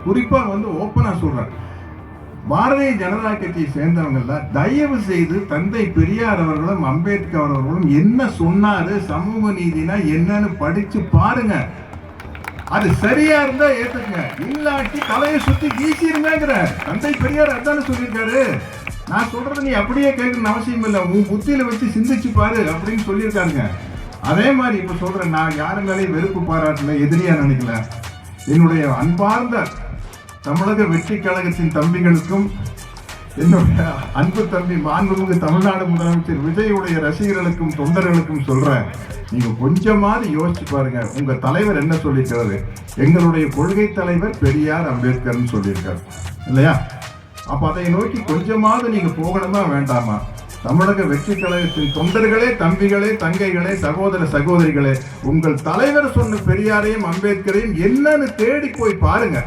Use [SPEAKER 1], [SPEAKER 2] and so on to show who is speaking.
[SPEAKER 1] குறிப்பா ஓப்பனா சொல்றேன், பாரதிய ஜனதா கட்சியை சேர்ந்தவங்கல்ல தயவு செய்து தந்தை பெரியார் அவர்களும் அம்பேத்கர் அவர்களும் என்ன சொன்னாரு, சமூக நீதினா என்னன்னு படிச்சு பாருங்க. அது சரியா இருந்தா ஏத்துக்குங்க, இல்லாட்டி தலையை சுத்தி வீசிருங்கிற. தந்தை பெரியார் அதான சொல்லியிருக்காரு. நான் சொல்றது நீ அப்படியே கேட்கணும்னு அவசியம் இல்லை, உன் புத்தியில வச்சு சிந்திச்சு பாரு அப்படின்னு சொல்லியிருக்காருங்க. அதே மாதிரி இப்ப சொல்றேன், நான் யாரு மேலேயும் வெறுப்பு பாராட்டல, எதிரியா நினைக்கல. என்னுடைய அன்பார்ந்த தமிழக வெற்றி கழகத்தின் தம்பிகளுக்கும் என்னுடைய அன்பு தம்பி மாண்புமிகு தமிழ்நாடு முதலமைச்சர் விஜயுடைய ரசிகர்களுக்கும் தொண்டர்களுக்கும் சொல்றேன், நீங்க கொஞ்சமாவது யோசிச்சு பாருங்க. உங்க தலைவர் என்ன சொல்லியிருக்காரு? எங்களுடைய கொள்கை தலைவர் பெரியார் அம்பேத்கர்னு சொல்லியிருக்காரு இல்லையா? அப்ப அதை நோக்கி கொஞ்சமாவது நீங்க போகணுமா வேண்டாமா? தமிழக வெற்றி கழகத்தின் தொண்டர்களே, தம்பிகளே, தங்கைகளே, சகோதர சகோதரிகளே, உங்கள் தலைவர் சொன்ன பெரியாரையும் அம்பேத்கரையும் என்னன்னு தேடி போய் பாருங்க.